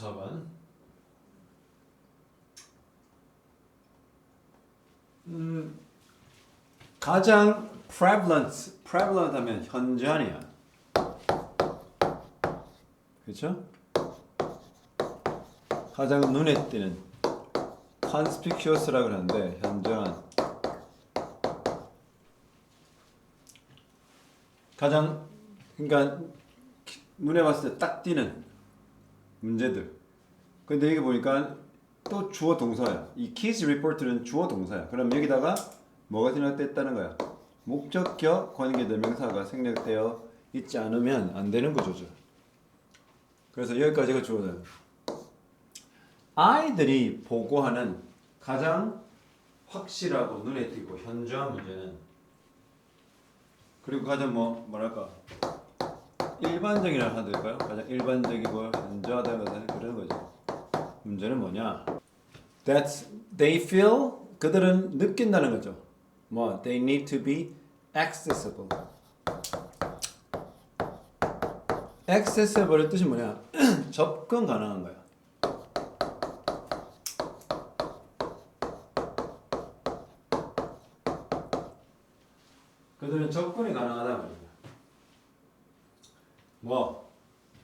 4번. 가장 prevalent 하면 현저한이야. 그렇죠? 가장 눈에 띄는 conspicuous라고 하는데 현저한. 가장 그러니까 눈에 봤을 때 딱 띄는 문제들. 근데 여기 보니까 또 주어 동사야. 이 case report는 주어 동사야. 그럼 여기다가 뭐가 생략됐다는 거야? 목적격 관계대명사가 생략되어 있지 않으면 안 되는 구조죠. 그래서 여기까지가 주어다. 아이들이 보고하는 가장 확실하고 눈에 띄고 현저한 문제는, 그리고 가장 뭐랄까 일반적이라 하더라고요. 가장 일반적이고 현저하다는 그런 거죠. 문제는 뭐냐? That they feel, 그들은 느낀다는 거죠. They need to be accessible. accessible의 뜻이 뭐냐? 접근 가능한 거야. 그들은 접근이 가능하다 말이야.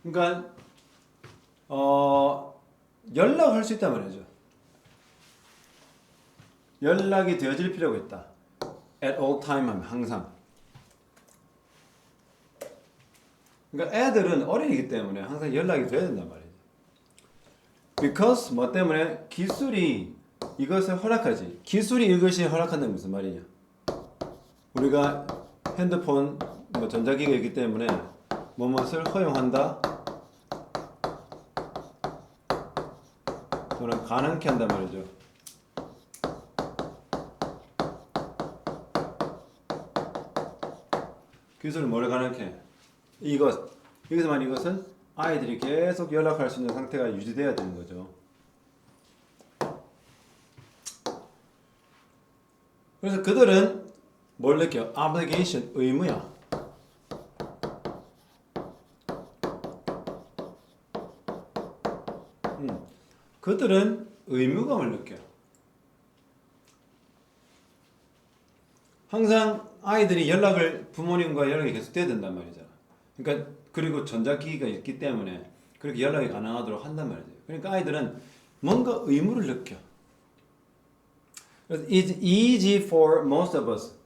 그러니까 연락할 수 있단 말이죠. 연락이 되어질 필요가 있다. At all time 하면 항상. 그러니까 애들은 어린이기 때문에 항상 연락이 돼야 된단 말이죠. Because 뭐 때문에 기술이 이것을 허락하지. 기술이 이것이 허락한다는 무슨 말이냐? 우리가 핸드폰, 전자기기이기 때문에 무엇을 허용한다 또는 가능케 한단 말이죠. 기술을 뭐를 가능케? 여기서 말한 이것은 아이들이 계속 연락할 수 있는 상태가 유지돼야 되는 거죠. 그래서 그들은 뭘 느껴? obligation, 의무야. 그들은 의무감을 느껴. 항상 아이들이 부모님과 연락이 계속 돼야 된단 말이잖아. 그러니까 그리고 전자기기가 있기 때문에 그렇게 연락이 가능하도록 한단 말이죠. 그러니까 아이들은 뭔가 의무를 느껴. 그래서 it's easy for most of us.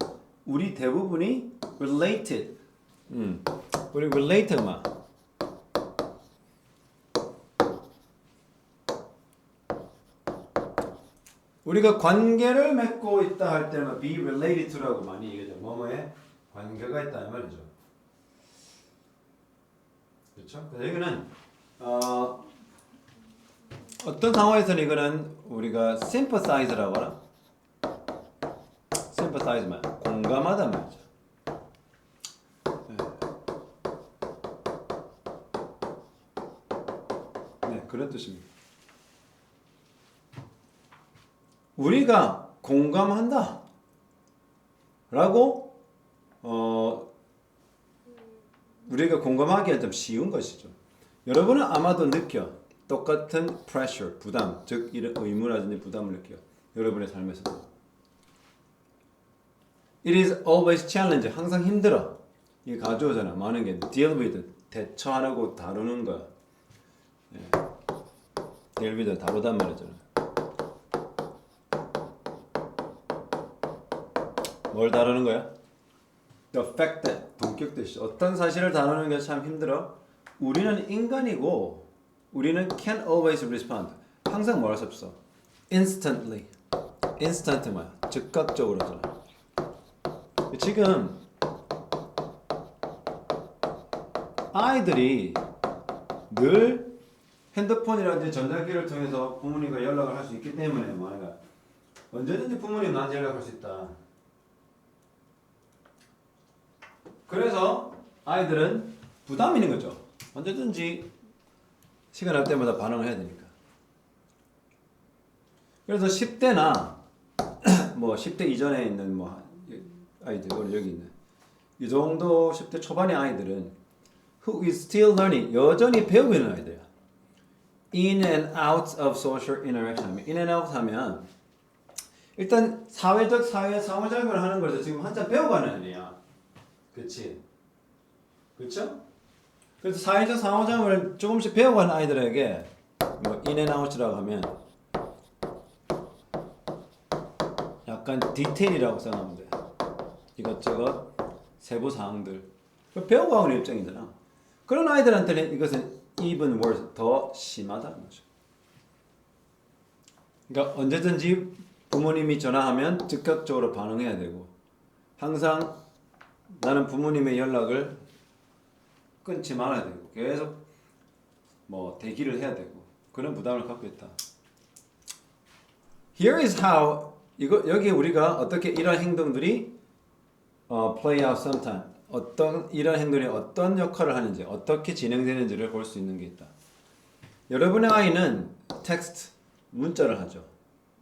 우리 대부분이 related. 우리 related 마. 우리가 관계를 맺고 있다 할 때는 be related to라고 많이 얘기하죠. 뭐뭐에 관계가 있다 이 말이죠. 그렇죠? 그래서 여기는 어떤 상황에서는 이거는 우리가 sympathize라고 하나? sympathize 말 공감하다 말이죠. 네, 그런 뜻입니다. 우리가 공감한다 라고 우리가 공감하기엔 좀 쉬운 것이죠. 여러분은 아마도 느껴 똑같은 pressure, 부담, 즉 이런 의무라든지 부담을 느껴 여러분의 삶에서. It is always challenge, 항상 힘들어. 이게 가져오잖아. 많은 게 deal with, 대처하고 다루는 거야. deal with, 다루단 말이잖아. 뭘 다루는 거야? The fact that, 본격 뜻이 어떤 사실을 다루는 게 참 힘들어. 우리는 인간이고 우리는 can't always respond. 항상 뭐 할 수 없어. Instantly. Instant 뭐야? 즉각적으로잖아. 지금 아이들이 늘 핸드폰이라든지 전자기기를 통해서 부모님과 연락을 할 수 있기 때문에 뭐하는가? 언제든지 부모님 나한테 연락할 수 있다. 그래서 아이들은 부담이 있는 거죠. 언제든지 시간 날 때마다 반응을 해야 되니까. 그래서 10대나 10대 이전에 있는 아이들, 여기 있는 이 정도 10대 초반의 아이들은 who is still learning, 여전히 배우고 있는 아이들이야. in and out of social interaction. in and out 하면 일단 사회적 상호작용을 하는 것을 지금 한참 배워가는 애야. 그치? 그쵸? 그래서 사회적 상호작용을 조금씩 배워가는 아이들에게 뭐 in and out이라고 하면 약간 디테일이라고 생각하면 돼. 이것저것 세부 사항들 배워가는 입장이잖아. 그런 아이들한테는 이것은 even worse, 더 심하다는 거죠. 그러니까 언제든지 부모님이 전화하면 즉각적으로 반응해야 되고 항상 나는 부모님의 연락을 끊지 말아야 되고 계속 뭐 대기를 해야 되고 그런 부담을 갖고 있다. Here is how 여기 우리가 어떻게 이런 행동들이 play out sometime 어떤 이런 행동이 어떤 역할을 하는지 어떻게 진행되는지를 볼 수 있는 게 있다. 여러분의 아이는 텍스트 문자를 하죠.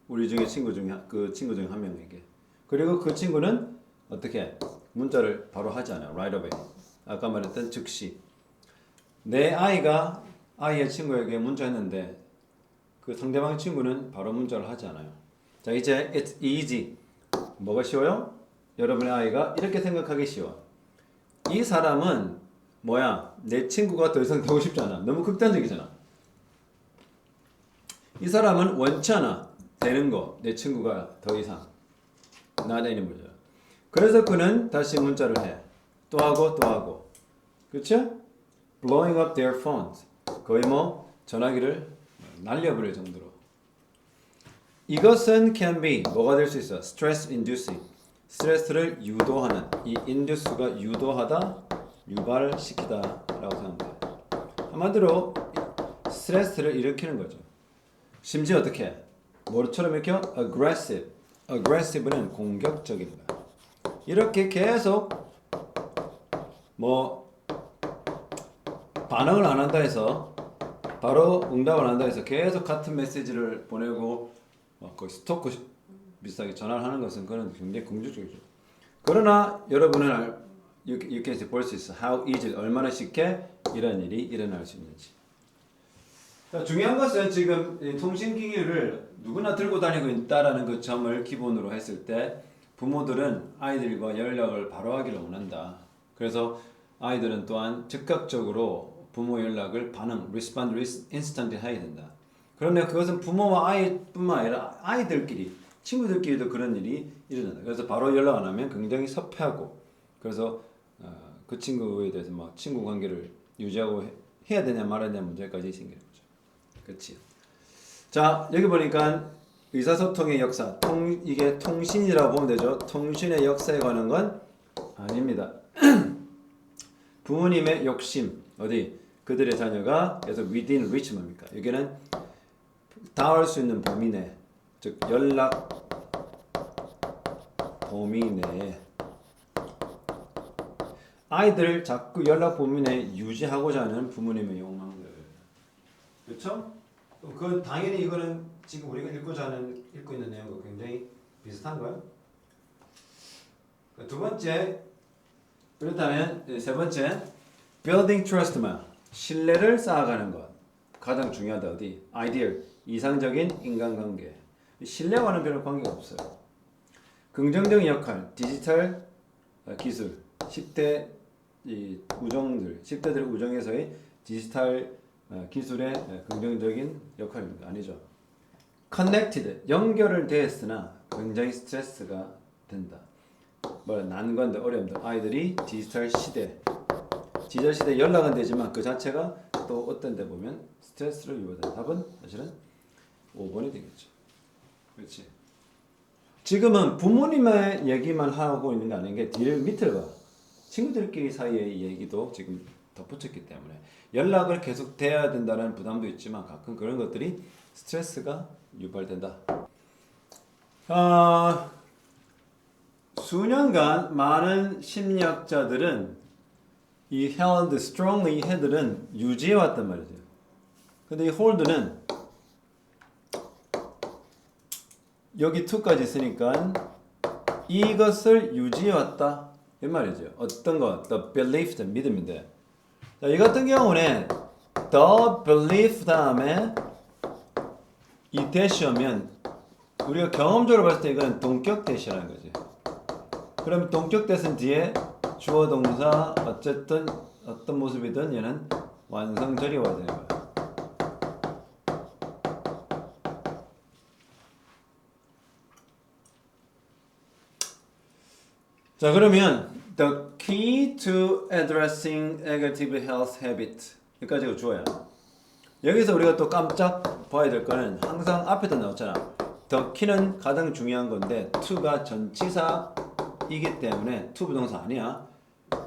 우리 중에 친구 중에 한 명에게. 그리고 그 친구는 어떻게 문자를 바로 하지 않아요. right away. 아까 말했던 즉시. 내 아이가 아이의 친구에게 문자했는데 그 상대방 친구는 바로 문자를 하지 않아요. 자 이제 it's easy. 뭐가 쉬워요? 여러분의 아이가 이렇게 생각하기 쉬워. 이 사람은 뭐야? 내 친구가 더 이상 되고 싶지 않아. 너무 극단적이잖아. 이 사람은 원치 않아. 되는 거. 내 친구가 더 이상 나대는 거죠. 그래서 그는 다시 문자를 해. 또 하고 또 하고. 그렇죠? Blowing up their phones. 거의 뭐 전화기를 날려버릴 정도로. 이것은 can be 뭐가 될 수 있어? Stress inducing. 스트레스를 유도하는. 이 induce가 유도하다, 유발시키다라고 생각합니다. 한마디로 스트레스를 일으키는 거죠. 심지어 어떻게? 뭐처럼 일으켜? Aggressive. Aggressive는 공격적인 거야. 이렇게 계속 뭐 반응을 안 한다 해서 바로 응답을 안 한다 해서 계속 같은 메시지를 보내고 거의 스토커 비슷하게 전화를 하는 것은 그건 굉장히 공격적이죠. 그러나 여러분은 이렇게 볼 수 있어. How easy, 얼마나 쉽게 이런 일이 일어날 수 있는지. 자, 중요한 것은 지금 통신기기를 누구나 들고 다니고 있다라는 그 점을 기본으로 했을 때 부모들은 아이들과 연락을 바로 하기를 원한다. 그래서 아이들은 또한 즉각적으로 부모 연락을 respond instantly 해야 된다. 그런데 그것은 부모와 아이뿐만 아니라 아이들끼리, 친구들끼리도 그런 일이 일어난다. 그래서 바로 연락 안 하면 굉장히 섭해하고 그래서 그 친구에 대해서 막 친구 관계를 유지하고 해야 되냐 말아야 되냐 문제까지 생기는 거죠. 그렇지. 자, 여기 보니까 의사소통의 역사, 이게 통신이라고 보면 되죠. 통신의 역사에 관한 건 아닙니다. 부모님의 욕심, 어디? 그들의 자녀가 계속 within reach 뭡니까? 여기는 닿을 수 있는 범위 내, 즉 연락 범위 내에 아이들 자꾸 연락 범위 내에 유지하고자 하는 부모님의 욕망들. 그렇죠? 그 당연히 이거는 지금 우리가 읽고 있는 내용과 굉장히 비슷한 거예요. 두 번째, 그렇다면 세 번째, building trust만 신뢰를 쌓아가는 것 가장 중요하다. 어디? ideal 이상적인 인간관계. 신뢰와는 별로 관계가 없어요. 긍정적인 역할, 디지털 기술, 10대 우정들, 10대들 우정에서의 디지털 기술의 긍정적인 역할입니다. 아니죠. connected, 연결을 되었으나 굉장히 스트레스가 된다. 난관들, 어려움들. 아이들이 디지털 시대 연락은 되지만 그 자체가 또 어떤 데 보면 스트레스를 유발한다. 답은 사실은 5번이 되겠죠. 그렇지. 지금은 부모님의 얘기만 하고 있는 게 아닌 게 뒤를 밑을 봐. 친구들끼리 사이의 얘기도 지금 덧붙였기 때문에 연락을 계속 돼야 된다는 부담도 있지만 가끔 그런 것들이 스트레스가 유발된다. 수년간 많은 심리학자들은 이 held strongly head는 유지해 왔단 말이죠. 근데 이 hold는 여기 to까지 있으니까 이것을 유지해 왔다 이 말이죠. 어떤 것? The belief, 믿음인데. 자, 이 같은 경우는 the belief 다음에 이 대시하면 우리가 경험적으로 봤을 때 이거는 동격 대시라는 거지. 그럼 동격 대신 뒤에 주어 동사 어쨌든 어떤 모습이든 얘는 완성절이 와야 되는 거야. 자, 그러면 the key to addressing negative health habit 여기까지가 주어야. 여기서 우리가 또 깜짝 봐야 될 거는 항상 앞에도 나왔잖아. the key는 가장 중요한 건데 to가 전치사이기 때문에 to 부동사 아니야.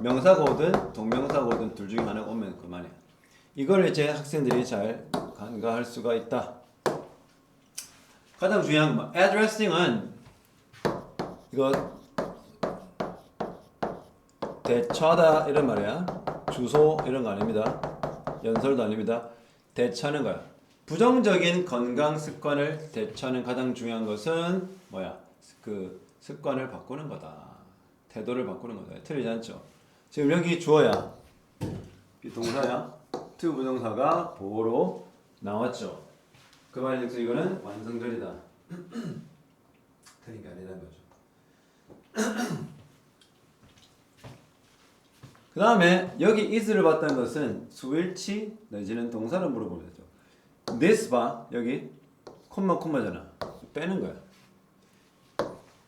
명사가 오든 동명사가 오든 둘 중에 하나 오면 그만이야. 이걸 이제 학생들이 잘 간과할 수가 있다. 가장 중요한 건 addressing은 이거 대처하다 이런 말이야. 주소 이런 거 아닙니다. 연설도 아닙니다. 대처하는 거야. 부정적인 건강 습관을 대처하는 가장 중요한 것은 뭐야? 그 습관을 바꾸는 거다. 태도를 바꾸는 거다. 틀리지 않죠? 지금 여기 주어야. 동사야. to 부정사가 보호로 나왔죠. 그 말인즉슨 이거는 완성절이다. 틀린 게 아니라는 거죠. 그 다음에 여기 is를 봤다는 것은 수일치 내지는 동사를 물어보는 거죠. this 봐. 여기 콤마잖아. 빼는 거야.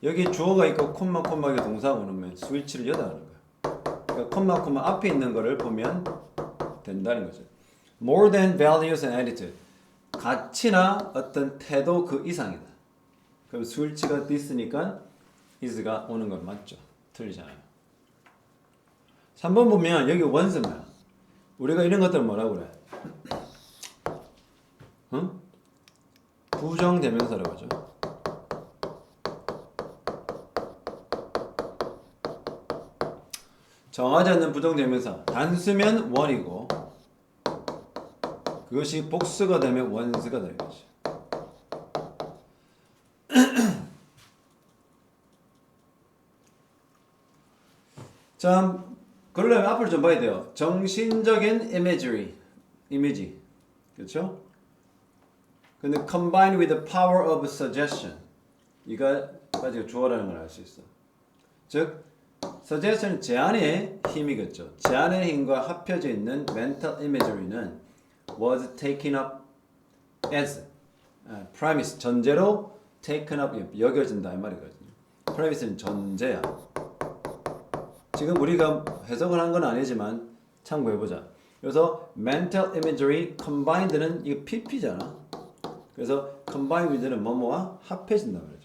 여기 주어가 있고 콤마에 동사가 오면 수일치를 여다 하는 거야. 그러니까 콤마 앞에 있는 거를 보면 된다는 거죠. more than values and attitude. 가치나 어떤 태도 그 이상이다. 그럼 수일치가 this니까 is가 오는 건 맞죠. 틀리잖아요. 3번 보면 여기 원수야. 우리가 이런 것들 뭐라고 그래? 응? 부정대명사라고 하죠. 정하지 않는 부정대명사. 단수면 원이고 그것이 복수가 되면 원수가 되는 거지. 자, 그러려면 앞을 좀 봐야 돼요. 정신적인 이미지. 그렇죠? 근데 combined with the power of suggestion. 이거까지가 주어라는 걸 알 수 있어. 즉, suggestion 제안의 힘이겠죠. 제안의 힘과 합혀져 있는 mental imagery는 was taken up as premise, 전제로 taken up, 여겨진다 이 말이거든요. premise는 전제야. 지금 우리가 해석을 한 건 아니지만 참고해보자. 그래서 mental imagery combined는 이거 PP잖아. 그래서 combined with는 뭐뭐와 합해진다 말이죠.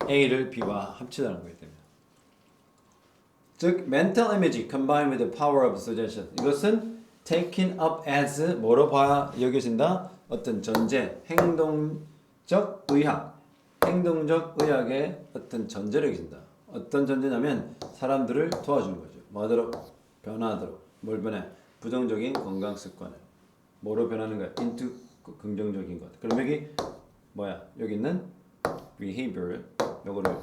A를 B와 합치다는 거기 때문에. 즉 mental image combined with the power of suggestion. 이것은 taken up as 뭐로 봐야 여겨진다? 어떤 전제, 행동적 의학, 행동적 의학의 어떤 전제를 여겨진다. 어떤 전제냐면 사람들을 도와주는 거죠. 뭐하도록? 변화하도록. 뭘 변해? 부정적인 건강 습관을. 뭐로 변하는 거야? into 긍정적인 것. 그럼 여기 뭐야? 여기 있는 behavior 요거를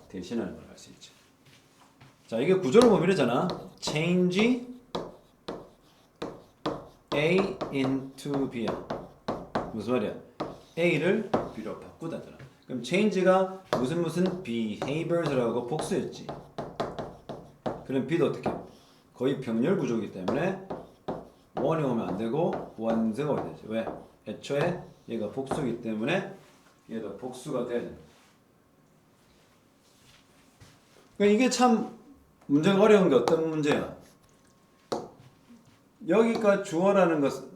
대신하는 걸 알 수 있지. 자, 이게 구조를 보면 이러잖아. change A into B야. 무슨 말이야? A를 B로 바꾸다잖아. 그럼 change가 무슨 behaviors라고 복수였지. 그럼 B도 어떻게? 거의 병렬 구조이기 때문에 원이 오면 안 되고 원즈가 와야 되지. 왜? 애초에 얘가 복수이기 때문에 얘도 복수가 돼야 된다. 그러니까 이게 참 문제가 어려운 게 어떤 문제야? 여기가 주어라는 것은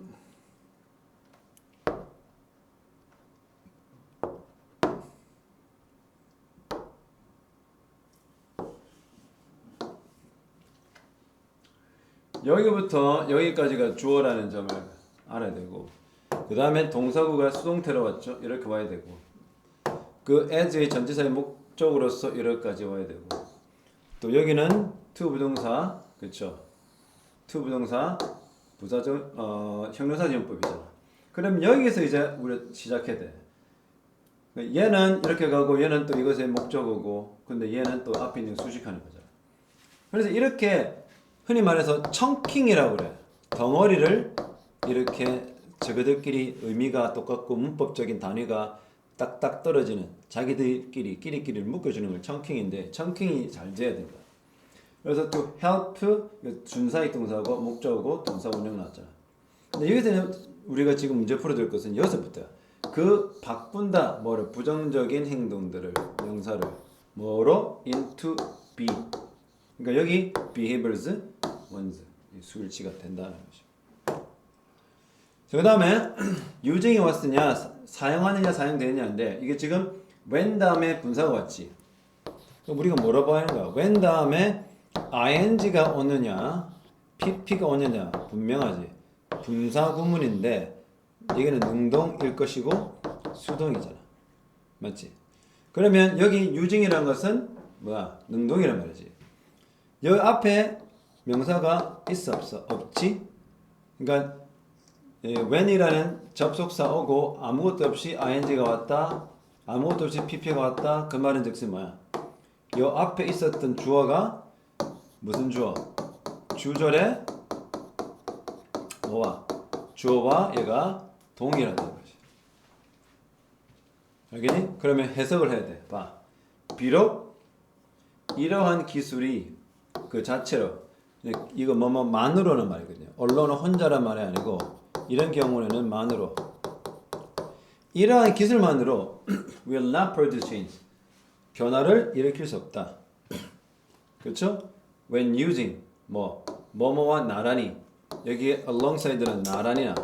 여기부터 여기까지가 주어라는 점을 알아야 되고 그 다음에 동사구가 수동태로 왔죠. 이렇게 와야 되고 그 as의 전치사의 목적으로서 이렇게까지 와야 되고 또 여기는 to 부동사 그렇죠. to 부동사 부사적 형용사 지원법이잖아. 그럼 여기서 이제 우리가 시작해야 돼. 얘는 이렇게 가고 얘는 또 이것의 목적어고 근데 얘는 또 앞에 있는 수식하는 거잖아. 그래서 이렇게 흔히 말해서 청킹이라고 그래. 덩어리를 이렇게 저거들끼리 의미가 똑같고 문법적인 단위가 딱딱 떨어지는 자기들끼리 끼리끼리를 묶어주는 걸 청킹인데 청킹이 잘 돼야 된다. 그래서 또 help 준사역 동사고 목적어고 동사 원형 나왔잖아. 근데 여기서는 우리가 지금 문제 풀어줄 것은 여기서부터야. 그 바꾼다 뭐를 부정적인 행동들을 명사를 뭐로 into be. 그러니까 여기 behaviors ones 수일치가 된다는 거죠. 그 다음에 유증이 왔으냐 사용하느냐 사용되느냐인데 이게 지금 when 다음에 분사가 왔지. 그럼 우리가 뭐라고 하는 거야? when 다음에 ing가 오느냐 pp가 오느냐 분명하지. 분사 구문인데 여기는 능동일 것이고 수동이잖아. 맞지? 그러면 여기 유증이라는 것은 뭐야? 능동이란 말이지. 여기 앞에 명사가 있어 없어? 없지? 그러니까 when이라는 접속사 오고 아무것도 없이 ing가 왔다. 아무것도 없이 pp가 왔다. 그 말은 즉슨 뭐야? 요 앞에 있었던 주어가 무슨 주어? 주절에 뭐와? 주어와 얘가 동일하다는 거지. 알겠니? 그러면 해석을 해야 돼. 봐. 비록 이러한 기술이 그 자체로 이거 뭐뭐만으로는 말이거든요. 언론은 혼자란 말이 아니고 이런 경우에는 만으로 이러한 기술만으로 will not produce change 변화를 일으킬 수 없다. 그렇죠? When using 뭐뭐와 나란히 여기에 alongside는 나란히나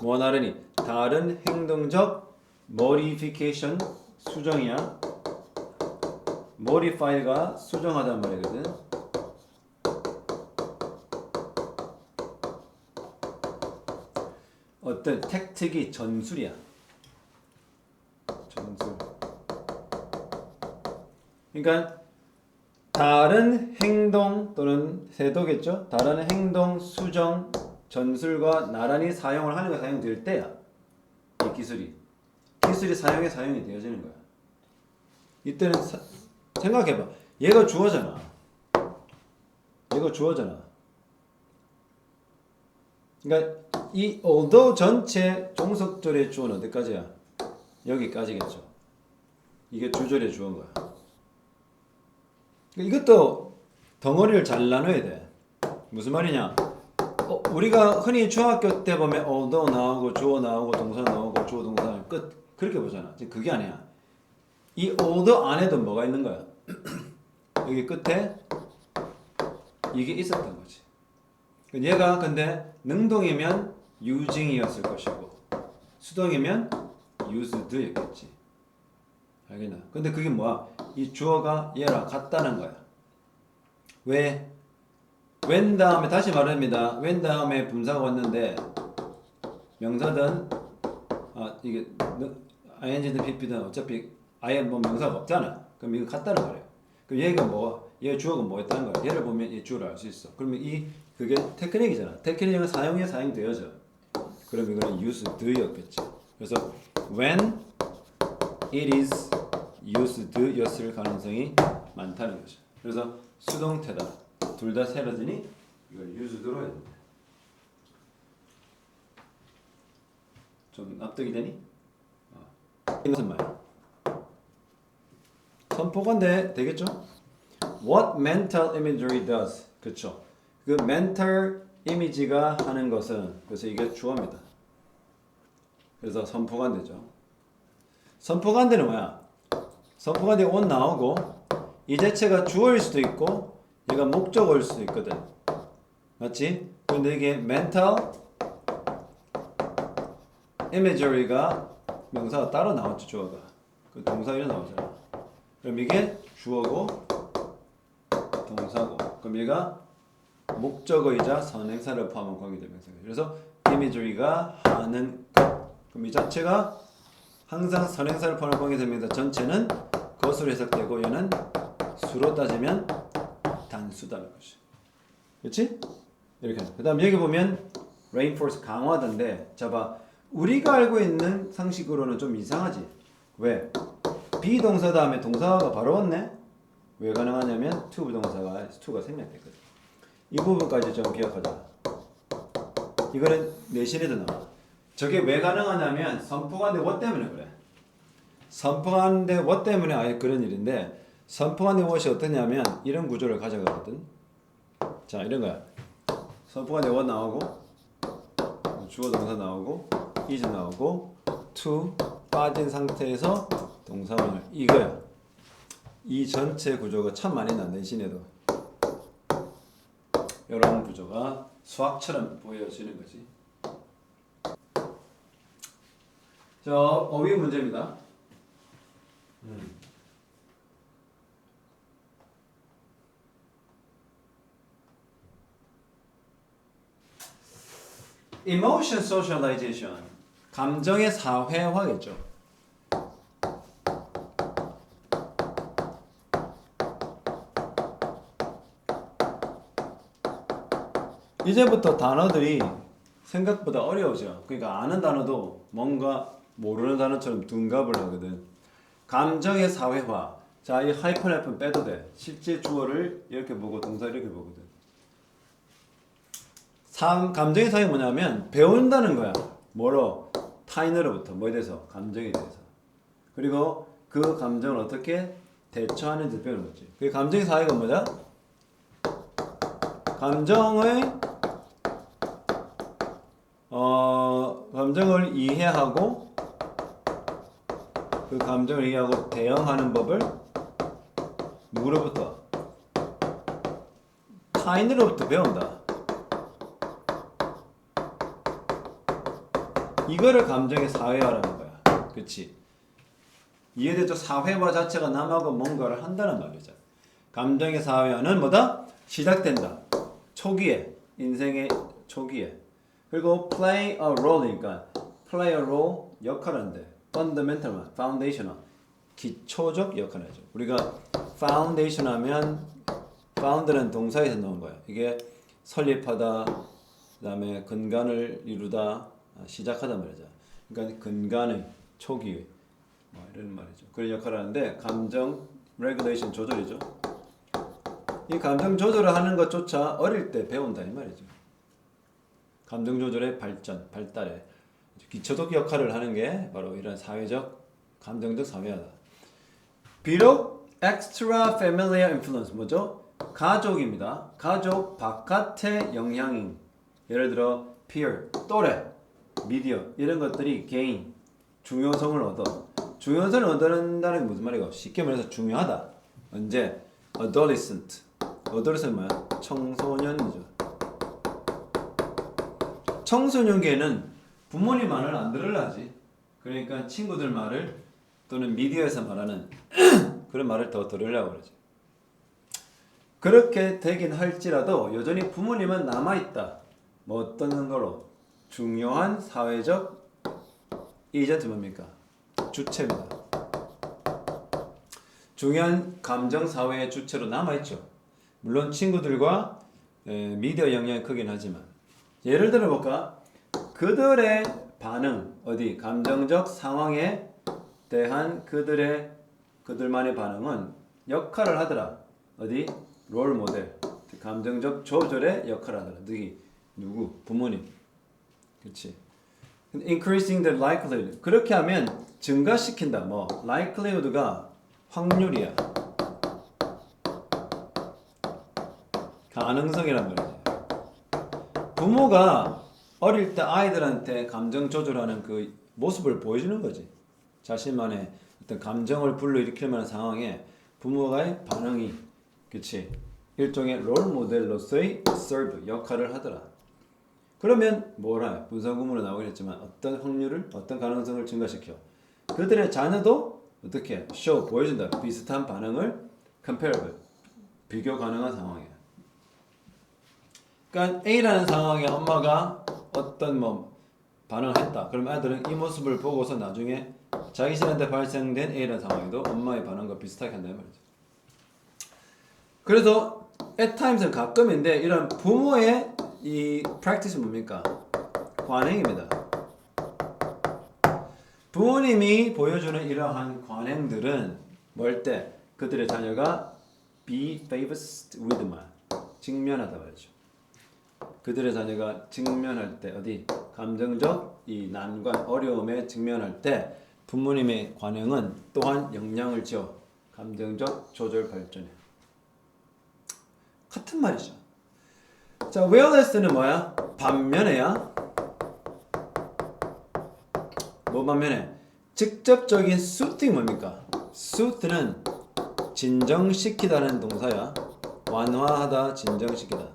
뭐 나란히 다른 행동적 modification 수정이야. modify가 수정하단 말이거든. 어떤 택틱이 전술이야. 전술. 그러니까 다른 행동 또는 태도겠죠. 다른 행동 수정 전술과 나란히 사용을 하는 거 사용될 때야. 이 기술이 사용이 되어지는 거야. 이때는 생각해봐. 얘가 주어잖아. 그러니까 이 although 전체 종속절의 주어는 어디까지야? 여기까지겠죠. 이게 주절의 주어인 거야. 이것도 덩어리를 잘 나눠야 돼. 무슨 말이냐? 우리가 흔히 중학교 때 보면 although 나오고 주어 나오고 동사 나오고 주어 동사 나오고 끝 그렇게 보잖아. 지금 그게 아니야. 이 although 안에도 뭐가 있는 거야? 여기 끝에 이게 있었던 거지. 얘가 근데 능동이면 using이었을 것이고 수동이면 used였겠지. 알겠나? 근데 그게 뭐야? 이 주어가 얘랑 같다는 거야. 왜? when 다음에 다시 말합니다. when 다음에 분사가 왔는데 명사든 이게 ing든 pp든 어차피 아예 뭐 명사가 없잖아. 그럼 이거 같다는 거예요. 그럼 얘가 얘 주어가 뭐였다는 거야. 얘를 보면 이 주어를 알 수 있어. 그러면 그게 테크닉이잖아. 테크닉은 사용되어져. 그럼 이거는 used였겠지. 그래서 when it is used였을 가능성이 많다는 거죠. 그래서 수동태다. 둘 다 세러지니 이걸 used로 해야 된다. 좀 납득이 되니? 이것은 말이야. 선포건데 되겠죠? What mental imagery does. 그렇죠. 그 mental image가 하는 것은 그래서 이게 주어입니다. 그래서 선포관대죠. 선포관대는 뭐야? 선포관대 on 나오고 이 자체가 주어일 수도 있고 얘가 목적어일 수도 있거든. 맞지? 근데 이게 mental imagery가 명사가 따로 나왔죠. 주어가. 그 동사로 나오잖아. 그럼 이게 주어고 동사고. 그럼 얘가 목적어이자 선행사를 포함한 관계대명사예요. 그래서 imagery가 하는 것. 그럼 이 자체가 항상 선행사를 포함한 관계대명사 전체는 것으로 해석되고 얘는 수로 따지면 단수다는 것이. 그렇지? 이렇게. 그다음 여기 보면 reinforce 강화하던데 자 봐. 우리가 알고 있는 상식으로는 좀 이상하지. 왜? 비동사 다음에 동사가 바로 왔네. 왜 가능하냐면 to 부동사가 to가 생략됐거든. 이 부분까지 좀 기억하자. 이거는 내신에도 나와. 저게 왜 가능하냐면 선포가인데 what 때문에 그래. 선포가인데 what 때문에 아예 그런 일인데 선포가인데 what이 어떠냐면 이런 구조를 가져가거든. 자 이런 거야. 선포가인데 what 나오고 주어 동사 나오고 is 나오고 to 빠진 상태에서 동사원을 이거야. 이 전체 구조가 참 많이 나 내신에도. 이런 구조가 수학처럼 보여지는 거지. 자, 어휘 문제입니다. Emotion socialization. 감정의 사회화겠죠. 이제부터 단어들이 생각보다 어려워져. 그러니까 아는 단어도 뭔가 모르는 단어처럼 둔갑을 하거든. 감정의 사회화. 자, 이 하이퍼랩은 빼도 돼. 실제 주어를 이렇게 보고 동사 이렇게 보거든. 감정의 사회가 뭐냐면 배운다는 거야. 뭐로? 타인으로부터. 뭐에 대해서? 감정에 대해서. 그리고 그 감정을 어떻게 대처하는지 배우는 거지. 그 감정의 사회가 뭐냐? 감정을 이해하고 그 감정을 이해하고 대응하는 법을 누구로부터? 타인으로부터 배운다. 이거를 감정의 사회화라는 거야. 그렇지? 이해되죠? 사회화 자체가 남하고 뭔가를 한다는 말이죠. 감정의 사회화는 뭐다? 시작된다. 초기에, 인생의 초기에. 그리고 play a role이니까 play a role 역할인데 fundamental, foundational 기초적 역할을 하죠. 우리가 foundation 하면 found는 동사에서 나온 거야. 이게 설립하다, 그다음에 근간을 이루다, 시작하다 말이죠. 그러니까 근간의 초기 뭐 이런 말이죠. 그런 역할을 하는데 감정 regulation 조절이죠. 이 감정 조절을 하는 것조차 어릴 때 배운다 이 말이죠. 감정 조절의 발달에 기초적 역할을 하는 게 바로 이런 사회적, 감정적 사회화다. 비록 extra familiar influence 뭐죠? 가족입니다. 가족 바깥의 영향인 예를 들어 peer, 또래, 미디어 이런 것들이 gain, 중요성을 얻어. 중요성을 얻는다는 게 무슨 말이고? 쉽게 말해서 중요하다. 언제? adolescent. adolescent 뭐야? 청소년이죠. 청소년기에는 부모님 말을 안 들으려지. 그러니까 친구들 말을 또는 미디어에서 말하는 그런 말을 더 들으려고 그러지. 그렇게 되긴 할지라도 여전히 부모님은 남아있다. 뭐 어떤 걸로? 중요한 사회적 에이전트 뭡니까? 주체입니다. 중요한 감정 사회의 주체로 남아있죠. 물론 친구들과 미디어 영향이 크긴 하지만 예를 들어 볼까? 그들의 반응, 어디 감정적 상황에 대한 그들만의 반응은 역할을 하더라. 어디 롤 모델, 감정적 조절의 역할을 하더라. 누구? 부모님. 그렇지. Increasing the likelihood. 그렇게 하면 증가시킨다. 뭐 likelihood가 확률이야. 가능성이란 말이지. 부모가 어릴 때 아이들한테 감정 조절하는 그 모습을 보여주는 거지. 자신만의 어떤 감정을 불러일으킬 만한 상황에 부모의 반응이, 그치? 일종의 롤 모델로서의 serve 역할을 하더라. 그러면 뭐라? 분사구문으로 나오긴 했지만 어떤 확률을, 어떤 가능성을 증가시켜. 그들의 자녀도 어떻게? show, 보여준다. 비슷한 반응을 comparable, 비교 가능한 상황이야. 그러니까 A라는 상황에 엄마가 어떤 반응을 했다. 그럼 아이들은 이 모습을 보고서 나중에 자기신한테 발생된 A라는 상황에도 엄마의 반응과 비슷하게 한다는 말이죠. 그래서 at times는 가끔인데 이런 부모의 이 practice 뭡니까? 관행입니다. 부모님이 보여주는 이러한 관행들은 뭘 때? 그들의 자녀가 be faced with만 직면하다 말이죠. 그들의 자녀가 직면할 때 어디 감정적 이 난관 어려움에 직면할 때 부모님의 관행은 또한 영향을 지어 감정적 조절 발전에 같은 말이죠. 자, whereas는 뭐야? 반면에야 뭐 반면에 직접적인 soothing 뭡니까? sooth는 진정시키다는 동사야. 완화하다, 진정시키다.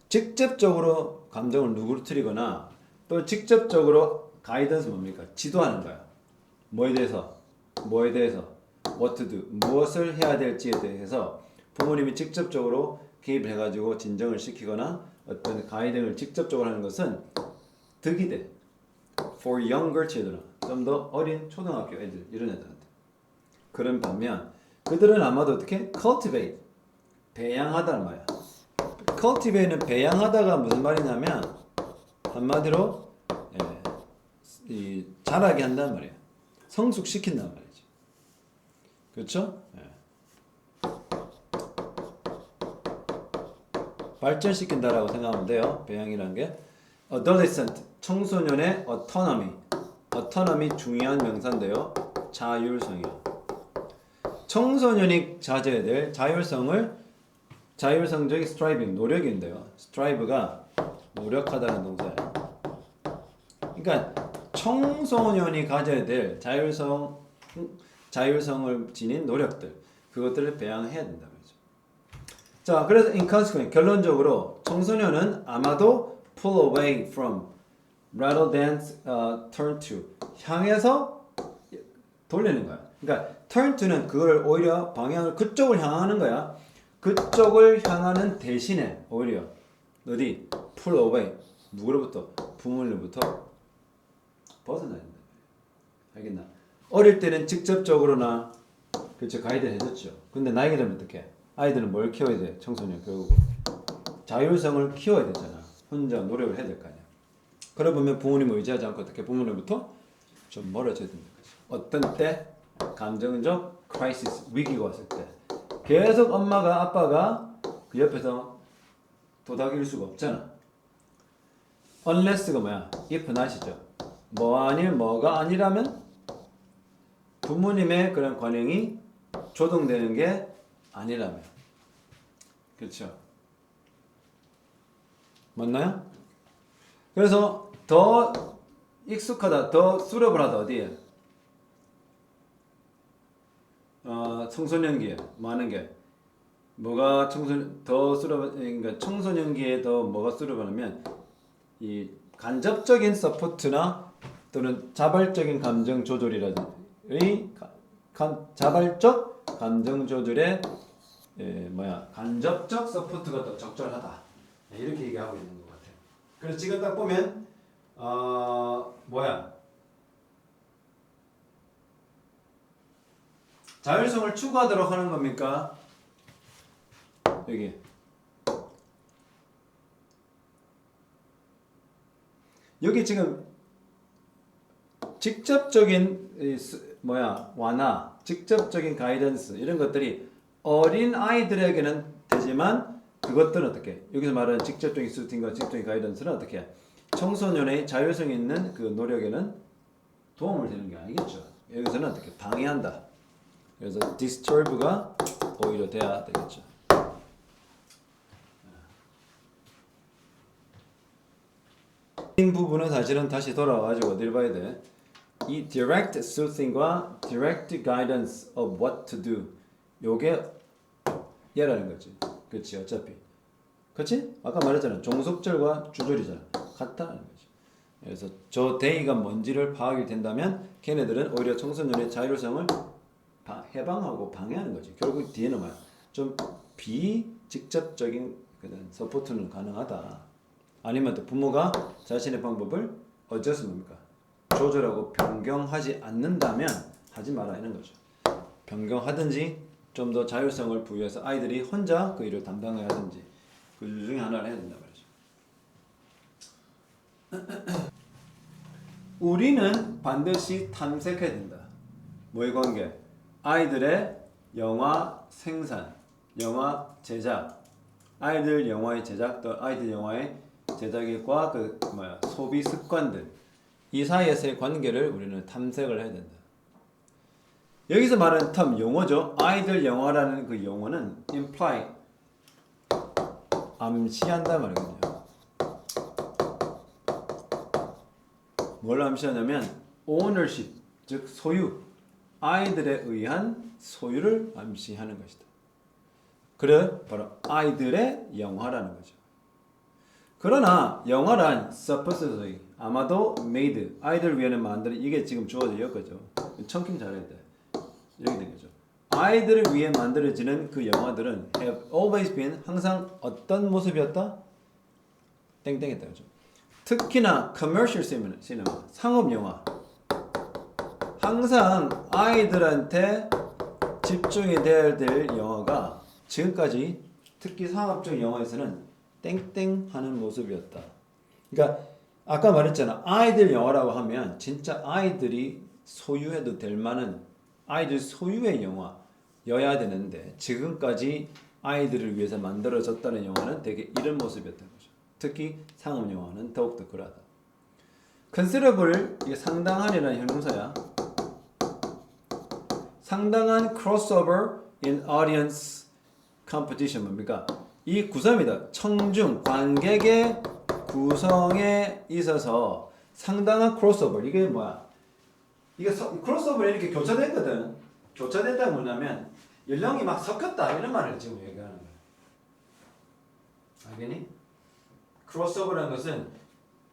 직접적으로 감정을 누그러뜨리거나 또 직접적으로 가이던스 뭡니까? 지도하는 거야. 뭐에 대해서? what to do. 무엇을 해야 될지에 대해서 부모님이 직접적으로 개입을 해가지고 진정을 시키거나 어떤 가이딩을 직접적으로 하는 것은 득이 돼. For younger children. 좀 더 어린 초등학교 애들, 이런 애들한테. 그런 반면 그들은 아마도 어떻게? cultivate. 배양하다는 말이야. cultivate는 배양하다가 무슨 말이냐면 한마디로 이 자라게 한다는 말이야. 성숙시킨다는 말이지. 그렇죠? 발전시킨다라고 생각하면 돼요. 배양이라는 게. adolescent, 청소년의 autonomy 중요한 명사인데요. 자율성이요. 청소년이 가져야 될 자율성적인 striving, 노력인데요. strive가 노력하다는 동사예요. 그러니까 청소년이 가져야 될 자율성을 지닌 노력들, 그것들을 배양해야 된다 말이죠. 자, 그래서 in consequence, 결론적으로 청소년은 아마도 pull away from rather than turn to, 향해서 돌리는 거야. 그러니까 turn to는 그걸 오히려 방향을 그쪽을 향하는 거야. 그쪽을 향하는 대신에 오히려 어디? pull away. 누구로부터? 부모님로부터 벗어나야 된다. 알겠나? 어릴 때는 직접적으로나 그렇죠, 가이드 해줬죠. 근데 나이가 되면 어떻게? 아이들은 뭘 키워야 돼? 청소년 결국 자율성을 키워야 되잖아. 혼자 노력을 해야 될 거 아니야. 그러다 보면 부모님을 의지하지 않고 어떻게 부모님부터 좀 멀어져야 된다. 어떤 때? 감정적 크라이시스, 위기가 왔을 때 계속 엄마가 아빠가 그 옆에서 도닥일 수가 없잖아. unless가 뭐야? if not이죠. 뭐가 아니라면 부모님의 그런 관행이 조동되는 게 아니라면. 그렇죠? 맞나요? 그래서 더 익숙하다, 더 수렵을하다 어디에? 청소년기에 많은 게 뭐가 그러니까 청소년기에 더 뭐가 수렵하냐면 이 간접적인 서포트나 또는 자발적인 감정 조절이라든지 자발적 감정 조절에 간접적 서포트가 더 적절하다. 이렇게 얘기하고 있는 것 같아요. 그래서 지금 딱 보면 자율성을 추구하도록 하는 겁니까? 여기 지금 직접적인 완화, 직접적인 가이던스 이런 것들이 어린 아이들에게는 되지만 그것들은 어떻게? 여기서 말하는 직접적인 수팅과 직접적인 가이던스는 어떻게? 청소년의 자율성 있는 그 노력에는 도움을 되는 게 아니겠죠. 여기서는 어떻게? 방해한다. 그래서 disturb가 오히려 돼야 되겠죠. 이 부분은 사실은 다시 돌아와가지고 어딜 봐야 돼? 이 direct soothing과 direct guidance of what to do 요게 얘라는 거지. 그렇지 어차피. 그렇지? 아까 말했잖아. 종속절과 주절이잖아. 같다는 거지. 그래서 저 대의가 뭔지를 파악이 된다면 걔네들은 오히려 청소년의 자율성을 해방하고 방해하는 거지. 결국 뒤에는 뭐야? 좀 비직접적인 서포트는 가능하다. 아니면 또 부모가 자신의 방법을 뭡니까? 조절하고 변경하지 않는다면 하지 말아 이런 거죠. 변경하든지 좀 더 자율성을 부여해서 아이들이 혼자 그 일을 담당해야 하든지 그 중에 하나를 해야 된다 말이죠. 우리는 반드시 탐색해야 된다. 뭐의 관계? 아이들의 영화 생산, 영화 제작, 아이들 영화의 제작 또 아이들 영화의 제작과 그 소비 습관들 이 사이에서의 관계를 우리는 탐색을 해야 된다. 여기서 말하는 텀 용어죠. 아이들 영화라는 그 용어는 imply 암시한다 말이거든요. 뭘 암시하냐면 ownership 즉 소유 아이들에 의한 소유를 암시하는 것이다. 그래 바로 아이들의 영화라는 거죠. 그러나 영화란 supposedly 아마도 made 아이들을 위해 만드는 이게 지금 주어져 거죠. 청킹 잘해야 돼. 이렇게 된 거죠. 아이들을 위해 만들어지는 그 영화들은 have always been 항상 어떤 모습이었다? 땡땡했다 그죠. 특히나 commercial cinema 상업 영화 항상 아이들한테 집중이 돼야 될 영화가 지금까지 특히 상업적 영화에서는 땡땡하는 모습이었다. 그러니까 아까 말했잖아. 아이들 영화라고 하면 진짜 아이들이 소유해도 될 만한 아이들 소유의 영화여야 되는데 지금까지 아이들을 위해서 만들어졌다는 영화는 되게 이런 모습이었다는 거죠. 특히 상업 영화는 더욱더 그러하다. considerable 이게 상당한이라는 형용사야. 상당한 crossover in audience competition 뭡니까? 이 구성입니다. 청중 관객의 구성에 있어서 상당한 crossover 이게 뭐야? 이게 크로스오버를 이렇게 교차됐거든. 교차됐다는 뭐냐면 연령이 막 섞였다 이런 말을 지금 얘기하는 거야. 알겠니? 크로스오버라는 것은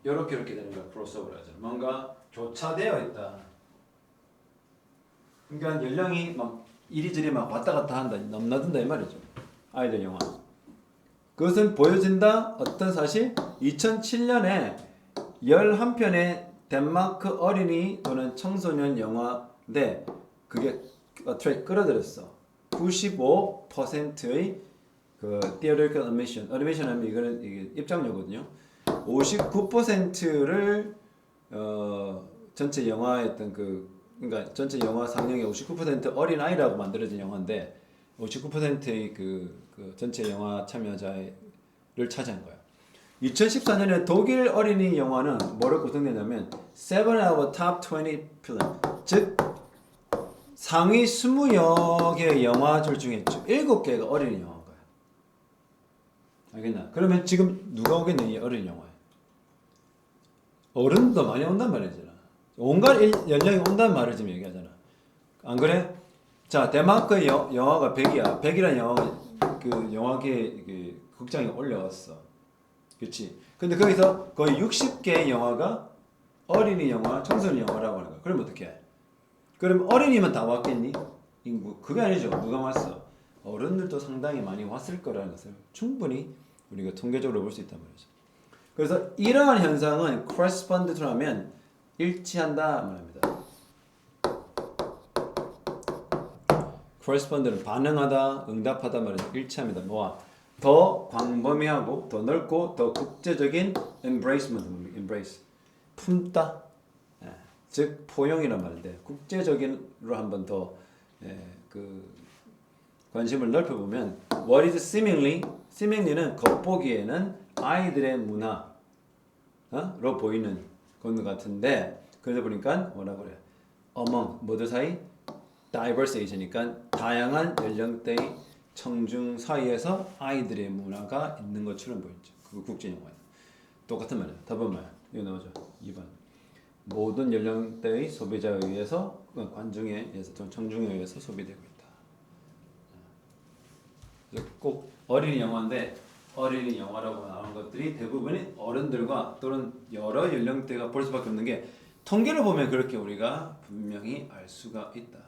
이렇게 되는 거야. 크로스오버를 하죠. 뭔가 교차되어 있다. 그러니까 연령이 막 이리저리 막 왔다 갔다 한다. 넘나든다 이 말이죠. 아이들 영화. 그것은 보여진다. 어떤 사실? 2007년에 11편의 덴마크 어린이 또는 청소년 영화인데 그게 끌어들였어. 95%의 그 theatrical admission, admission 하면 이거는 이게 입장료거든요. 59%를 전체 영화였던 그러니까 전체 영화 상영의 59% 어린 아이라고 만들어진 영화인데 59%의 그 전체 영화 참여자를 차지한 거야. 2014년에 독일 어린이 영화는 뭐를 구성되냐면 7 out of top 20 film 즉 상위 20여 개의 영화들 중에 7개가 어린이 영화인 거야. 알겠나? 그러면 지금 누가 오겠냐 이 어린이 영화에. 어른도 많이 온단 말이잖아. 온갖 연령이 온단 말을 지금 얘기하잖아. 안 그래? 자 덴마크 영화가 100이야. 100이라는 영화가 그 영화계 극장에 올려왔어. 그렇지. 근데 거기서 거의 60개의 영화가 어린이 영화, 청소년 영화라고 하는 거야. 그럼 어떻게 해? 그럼 어린이만 다 왔겠니? 인구. 그게 아니죠. 누가 왔어? 어른들도 상당히 많이 왔을 거라는 것을 충분히 우리가 통계적으로 볼 수 있단 말이죠. 그래서 이러한 현상은 correspond to 하면 일치한다 말합니다. correspond는 반응하다, 응답하다 말해서 일치합니다. 뭐와? 더 광범위하고 더 넓고 더 국제적인 embrace 품다 즉 포용이란 말인데 국제적인로 한번 더 관심을 넓혀보면 what is seemingly는 겉보기에는 아이들의 문화로 보이는 것 같은데 그러다 보니까 뭐라 그래 among 모두 사이 diverse age니까 다양한 연령대의 청중 사이에서 아이들의 문화가 있는 것처럼 보이죠. 그 국제 영화예요. 똑같은 말이에요. 답은 뭐야? 이거 나오죠. 2번. 모든 연령대의 소비자에 의해서 관중에 의해서 청중에 의해서 소비되고 있다. 꼭 어린이 영화인데 어린이 영화라고 나오는 것들이 대부분이 어른들과 또는 여러 연령대가 볼 수밖에 없는 게 통계를 보면 그렇게 우리가 분명히 알 수가 있다.